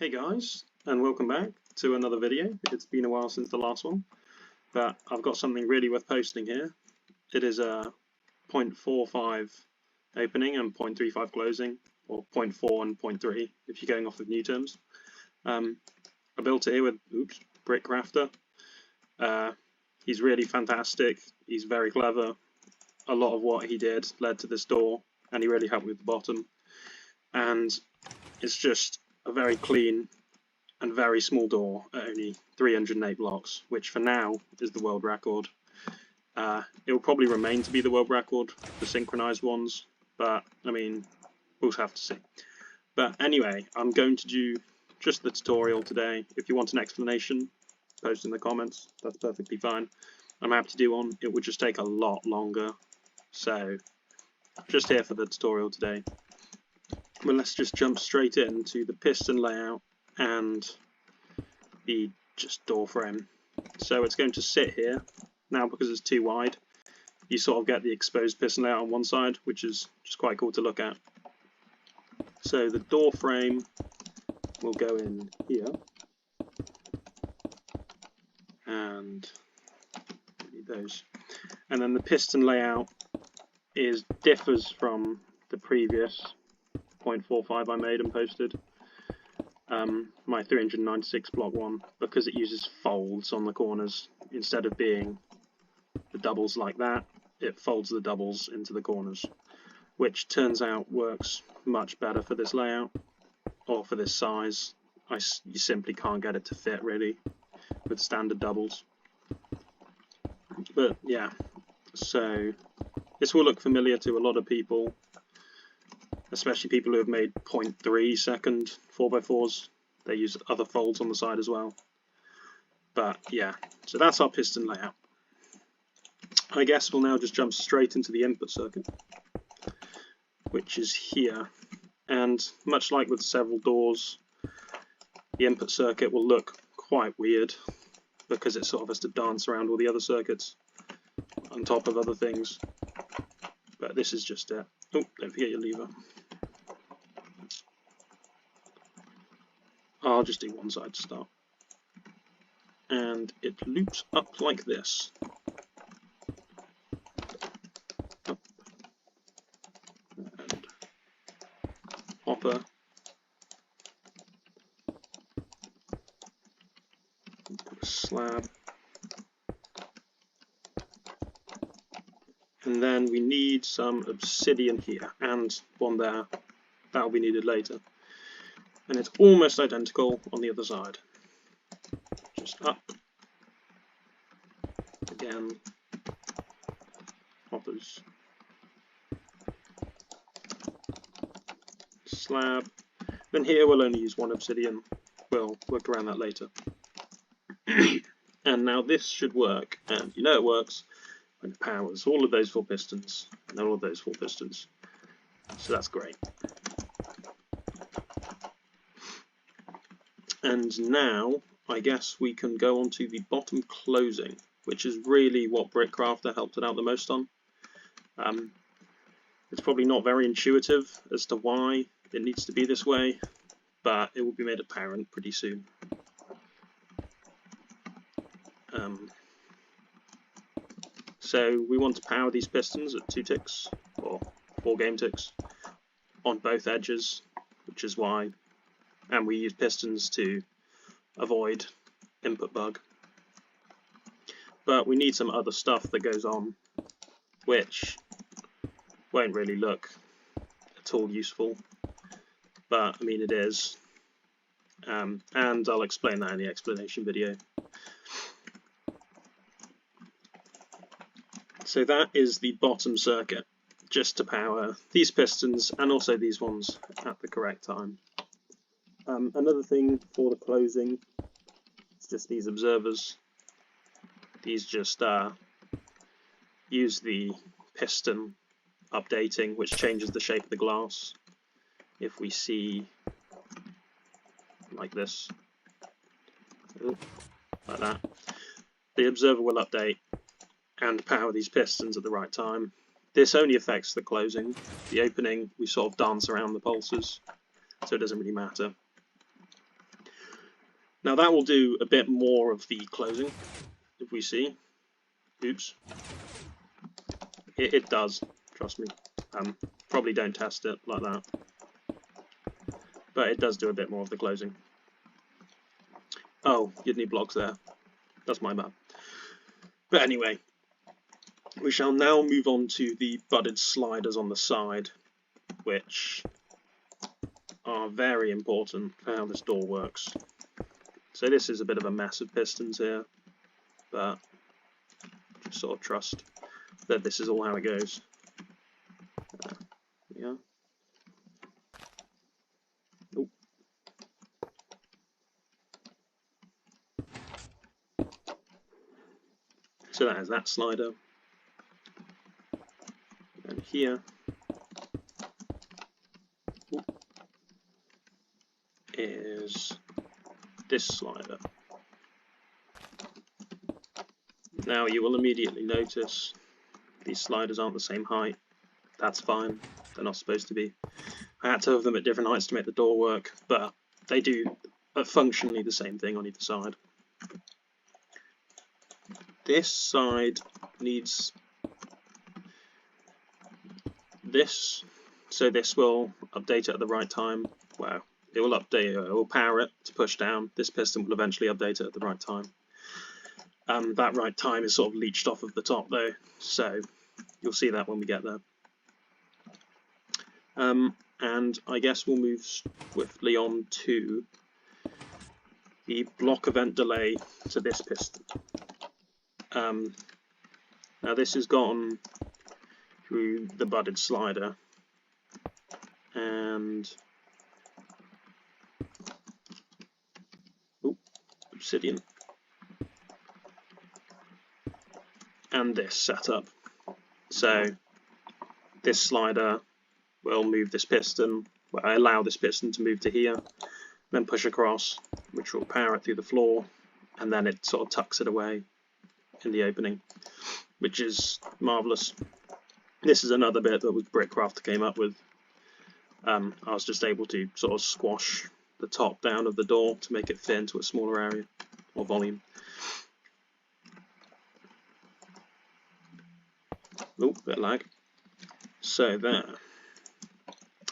Hey guys, and welcome back to another video. It's been a while since the last one, but I've got something really worth posting here. It is a 0.45 opening and 0.35 closing, or 0.4 and 0.3 if you're going off with new terms. I built it here with Brick Crafter. He's really fantastic, he's very clever. A lot of what he did led to this door, and he really helped with the bottom. And it's just a very clean and very small door at only 308 blocks, which for now is the world record. It will probably remain to be the world record for synchronized ones, but I mean, we'll have to see. But anyway, I'm going to do just the tutorial today. If you want an explanation, post in the comments, that's perfectly fine. I'm happy to do one. It would just take a lot longer, so just here for the tutorial today. Well, let's just jump straight into the piston layout and the just door frame. So it's going to sit here. Now, because it's too wide, you sort of get the exposed piston layout on one side, which is just quite cool to look at. So the door frame will go in here, and those. And then the piston layout differs from the previous 0.45 I made and posted, my 396 block one, because it uses folds on the corners instead of being the doubles like that. It folds the doubles into the corners, which turns out works much better for this layout or for this size. You simply can't get it to fit really with standard doubles. But yeah, so this will look familiar to a lot of people, especially people who have made 0.3 second 4x4s. They use other folds on the side as well. But yeah, so that's our piston layout. I guess we'll now just jump straight into the input circuit, which is here. And much like with several doors, the input circuit will look quite weird because it sort of has to dance around all the other circuits on top of other things. But this is just it. Oh, don't forget your lever. I'll just do one side to start. And it loops up like this. Up. And hopper. Put a slab. And then we need some obsidian here, and one there. That will be needed later. And it's almost identical on the other side. Just up. Again. Hoppers. Slab. Then here we'll only use one obsidian. We'll work around that later. And now this should work, and you know it works when it powers all of those 4 pistons and all of those 4 pistons. So that's great. And now, I guess we can go on to the bottom closing, which is really what Brick Crafter helped it out the most on. It's probably not very intuitive as to why it needs to be this way, but it will be made apparent pretty soon. So we want to power these pistons at 2 ticks, or 4 game ticks, on both edges, which is why. And we use pistons to avoid input bug. But we need some other stuff that goes on, which won't really look at all useful. But I mean, it is. And I'll explain that in the explanation video. So that is the bottom circuit, just to power these pistons and also these ones at the correct time. Another thing for the closing is just these observers. These just use the piston updating, which changes the shape of the glass. If we see like this, like that, the observer will update and power these pistons at the right time. This only affects the closing. The opening, we sort of dance around the pulses, so it doesn't really matter. Now that will do a bit more of the closing, if we see. Oops. It does, trust me. Probably don't test it like that. But it does do a bit more of the closing. Oh, you'd need blocks there. That's my bad. But anyway, we shall now move on to the budded sliders on the side, which are very important for how this door works. So this is a bit of a mess of pistons here, but just sort of trust that this is all how it goes. Yeah. Oh. So that is that slider. And here is this slider. Now you will immediately notice these sliders aren't the same height. That's fine, they're not supposed to be. I had to have them at different heights to make the door work, but they do functionally the same thing on either side. This side needs this, so this will update it at the right time. Well, it will update, it will power it to push down. This piston will eventually update it at the right time. That right time is sort of leached off of the top though, so you'll see that when we get there. And I guess we'll move swiftly on to the block event delay to this piston. Now this has gone through the budded slider, and obsidian, and this setup. So this slider will move this piston, well, allow this piston to move to here, then push across, which will power it through the floor, and then it sort of tucks it away in the opening, which is marvellous. This is another bit that Brickcraft came up with. I was just able to sort of squash the top down of the door to make it fit into a smaller area or volume. Oh, bit of lag. So there.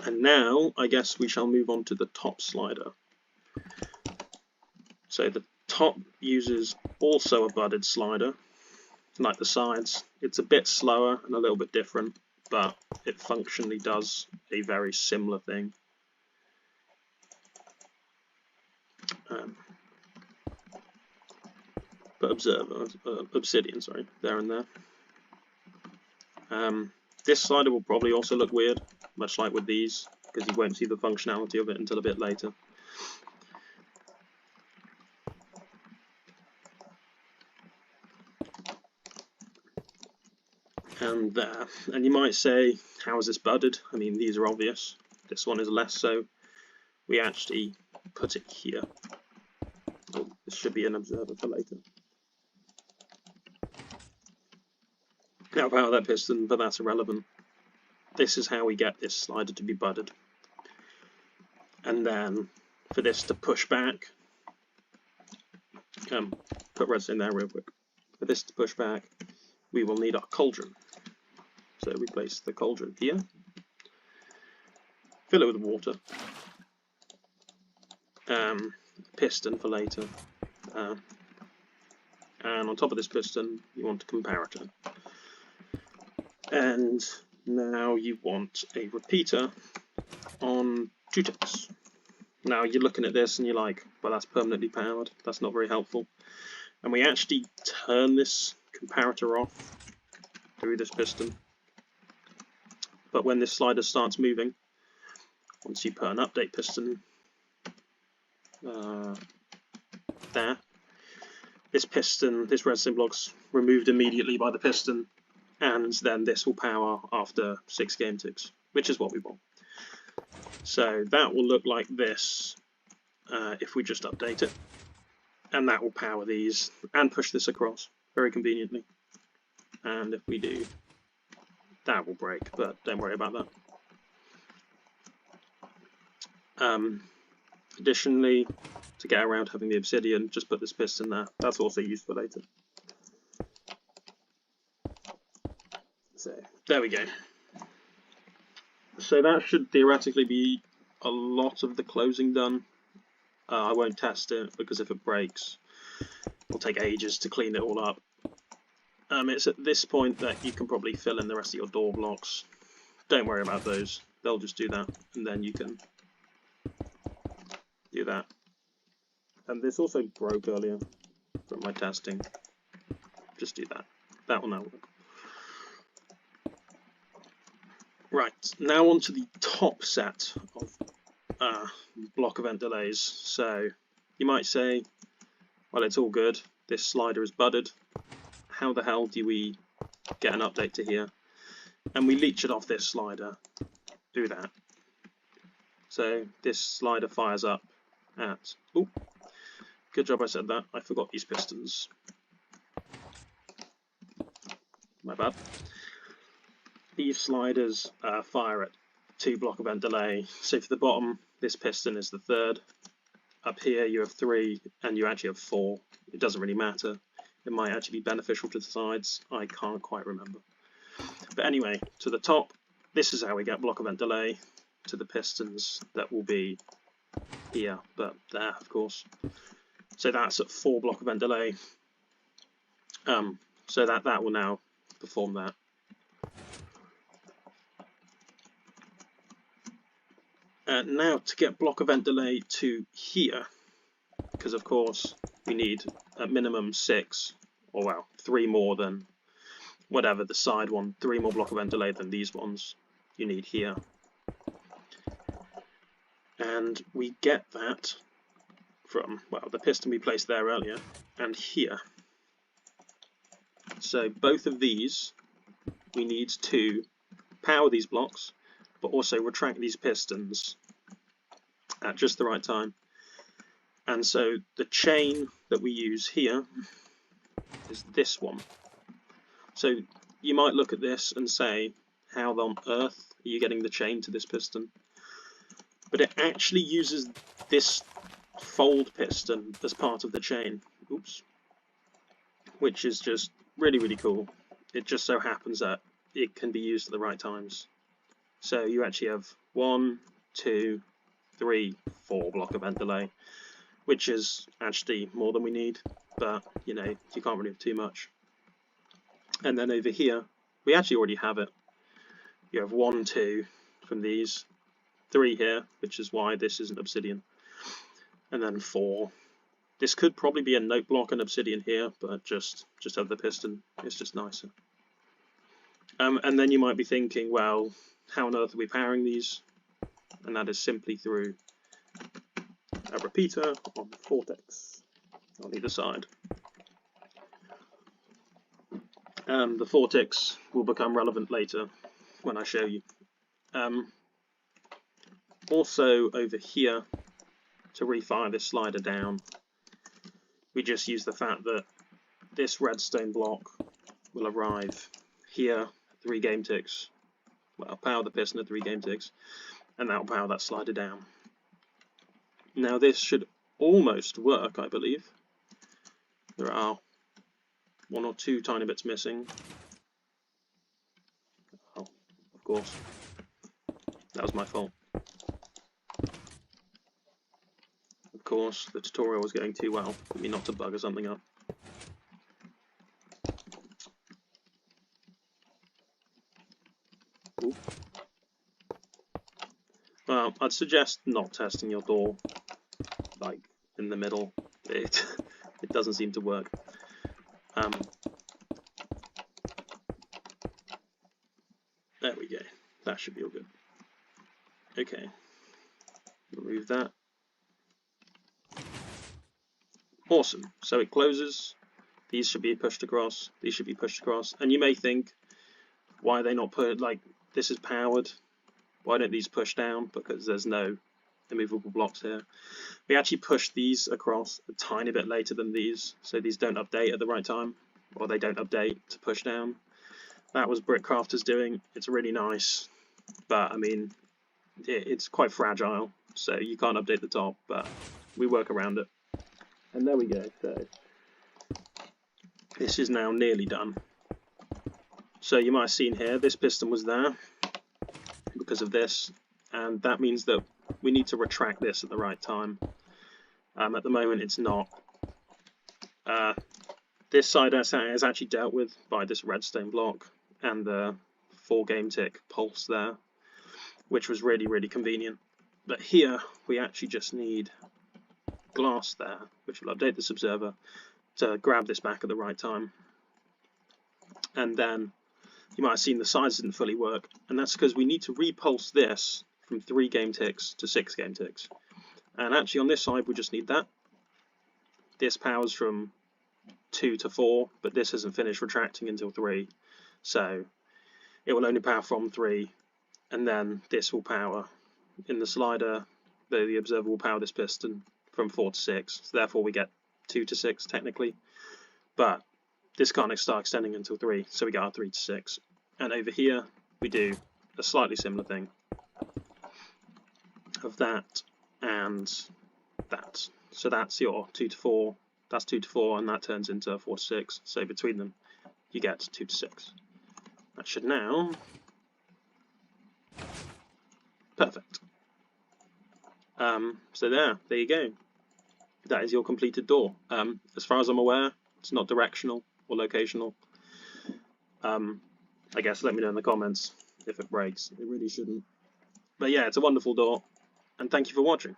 And now, I guess we shall move on to the top slider. So the top uses also a budded slider, like the sides. It's a bit slower and a little bit different, but it functionally does a very similar thing. But obsidian, sorry, there and there. This slider will probably also look weird, much like with these, because you won't see the functionality of it until a bit later. And there. And you might say, how is this budded? I mean, these are obvious. This one is less so. We actually put it here. Oh, this should be an observer for later. Now power that piston, but that's irrelevant. This is how we get this slider to be budded. And then for this to push back, put redstone there real quick. For this to push back, we will need our cauldron. So we place the cauldron here, fill it with water, piston for later, and on top of this piston you want a comparator. And now you want a repeater on 2 ticks. Now you're looking at this and you're like, well, that's permanently powered, that's not very helpful. And we actually turn this comparator off through this piston. But when this slider starts moving, once you put an update piston there, this piston, this redstone block's removed immediately by the piston, and then this will power after 6 game ticks, which is what we want. So that will look like this if we just update it, and that will power these and push this across very conveniently. And if we do, that will break, but don't worry about that. Additionally, to get around having the obsidian, just put this piston there. That's also useful later. So, there we go. So that should theoretically be a lot of the closing done. I won't test it, because if it breaks, it'll take ages to clean it all up. It's at this point that you can probably fill in the rest of your door blocks. Don't worry about those, they'll just do that, and then you can do that. And this also broke earlier from my testing. Just do that. That will now work. Right, now on to the top set of block event delays. So you might say, well, it's all good, this slider is budded. How the hell do we get an update to here? And we leech it off this slider. Do that. So this slider fires up at... Oh, good job I said that. I forgot these pistons. My bad. These sliders fire at 2 block event delay. So for the bottom, this piston is the 3rd. Up here you have 3, and you actually have 4. It doesn't really matter. It might actually be beneficial to the sides. I can't quite remember. But anyway, to the top, this is how we get block event delay to the pistons that will be here, but there, of course. So that's at 4 block event delay. So that will now perform that. Now to get block event delay to here, because of course we need at minimum 6, or well, 3 more than whatever the side one, 3 more block event delay than these ones you need here. And we get that from, well, the piston we placed there earlier and here. So both of these we need to power these blocks, but also retract these pistons at just the right time. And so the chain that we use here is this one. So you might look at this and say, how on earth are you getting the chain to this piston? But it actually uses this fold piston as part of the chain. Oops. Which is just really, really cool. It just so happens that it can be used at the right times. So you actually have 1, 2, 3, 4 block event delay, which is actually more than we need, but you know, you can't really have too much. And then over here, we actually already have it. You have 1, 2 from these, 3 here, which is why this isn't obsidian, and then 4. This could probably be a note block and obsidian here, but just have the piston. It's just nicer. And then you might be thinking, well, how on earth are we powering these? And that is simply through a repeater on the vortex on either side. The vortex will become relevant later when I show you. Also over here, to refire this slider down, we just use the fact that this redstone block will arrive here, 3 game ticks. Well, power the piston at 3 game ticks, and that will power that slider down. Now this should almost work, I believe. There are 1 or 2 tiny bits missing. Oh, of course. That was my fault. Of course, the tutorial was going too well for me not to bugger something up. Ooh. Well, I'd suggest not testing your door, like, in the middle. It doesn't seem to work. There we go. That should be all good. Okay. Remove that. Awesome. So it closes. These should be pushed across. These should be pushed across. And you may think, why are they not put, like, this is powered. Why don't these push down? Because there's no immovable blocks here. We actually push these across a tiny bit later than these, so these don't update at the right time, or they don't update to push down. That was Brickcrafters doing. It's really nice, but I mean, it's quite fragile, so you can't update the top, but we work around it. And there we go. So this is now nearly done. So you might have seen here, this piston was there because of this, and that means that we need to retract this at the right time. At the moment it's not. This side is actually dealt with by this redstone block and the 4 game tick pulse there, which was really, really convenient. But here we actually just need glass there, which will update this observer to grab this back at the right time. And then you might have seen the sides didn't fully work, and that's because we need to repulse this from 3 game ticks to 6 game ticks. And actually on this side we just need that. This powers from 2 to 4, but this hasn't finished retracting until 3, so it will only power from 3, and then this will power in the slider. The observer will power this piston from 4 to 6, so therefore we get 2 to 6 technically, but this can't start extending until 3, so we get our 3 to 6. And over here we do a slightly similar thing of that and that. So that's your 2 to 4, that's 2 to 4, and that turns into 4 to 6. So between them you get 2 to 6. That should now... perfect. So there you go. That is your completed door. As far as I'm aware, it's not directional or locational. I guess let me know in the comments if it breaks. It really shouldn't. But yeah, it's a wonderful door, and thank you for watching.